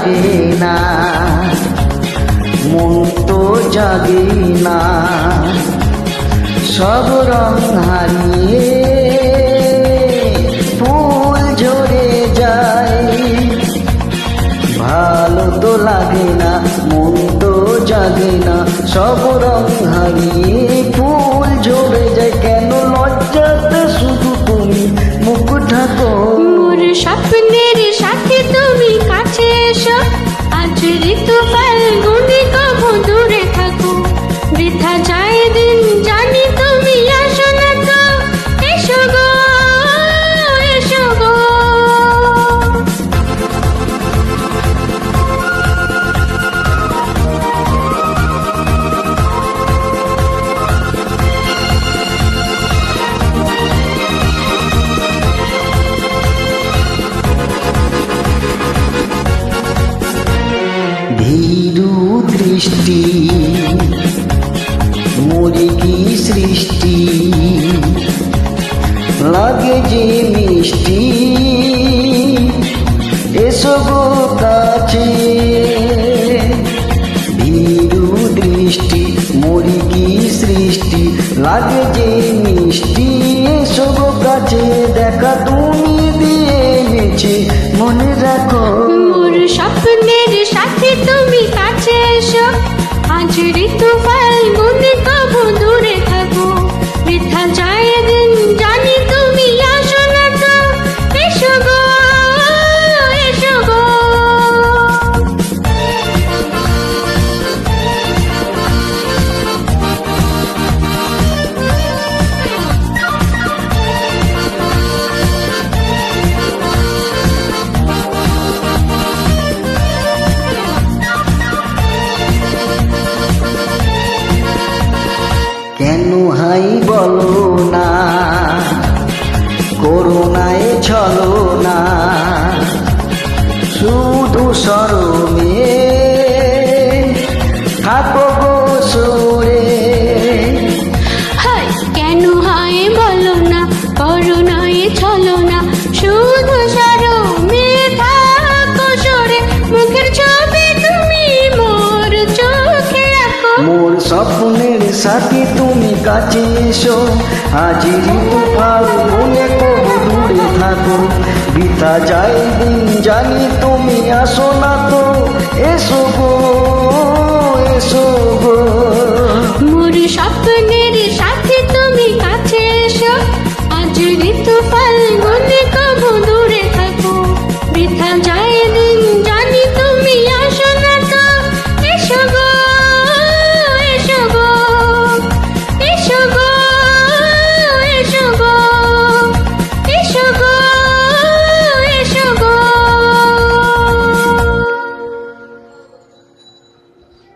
লাগে না, মন তো জাগে না, সব রং হারিয়ে ফুল ঝরে যায়। ভালো তো লাগে না, মন তো জাগে না, সব রং হারিয়ে ফুল ঝরে যায়। কেন লজ্জাতে শুধু তুমি মুখ ঢাকো? মোর স্বপ্নের সাথে তুমি কাছে এসো, আজ ঋতু ফাল্গুনে কবু দূরে থাকো। বৃথা যায় দিন জানি তুমি আসো না তো, এসো গো এসো গো। ভীরু দৃষ্টি মোরে কি সৃষ্টি, লাগে যে মিষ্টি, এসো গো কাছে। ভীরু দৃষ্টি মোরে কি সৃষ্টি, লাগে যে মিষ্টি, এসো গো কাছে। দেখা তুমি দিয়ে এনেছে মনে রাখো। মোর স্বপ্নের সাথে তুমি কাছে এসো, আজ ঋতু ফাল্গুনে কবু দূরে থাকো। বৃথা যায় দিন জানি তুমি আসো না তো, এসো গো এসো গো। কেন হাই বলো না, করুণায় ছলো না, শুধু শরমে থাকো গো সরে। হায় কেন হয় বলো না, করুণায় ছলো না, শুধু শরমে থাকো সরে। মুখের ছবি তুমি মোর চোখে আঁকো। মোর স্বপ্নের সাথে তুমি কাছে এসো, আজ ঋতু ফাল্গুনে কবু দূরে থাকো। বৃথা যায় দিন জানি তুমি আসো না তো, এসো গো এসো গো। মোর স্বপ্ন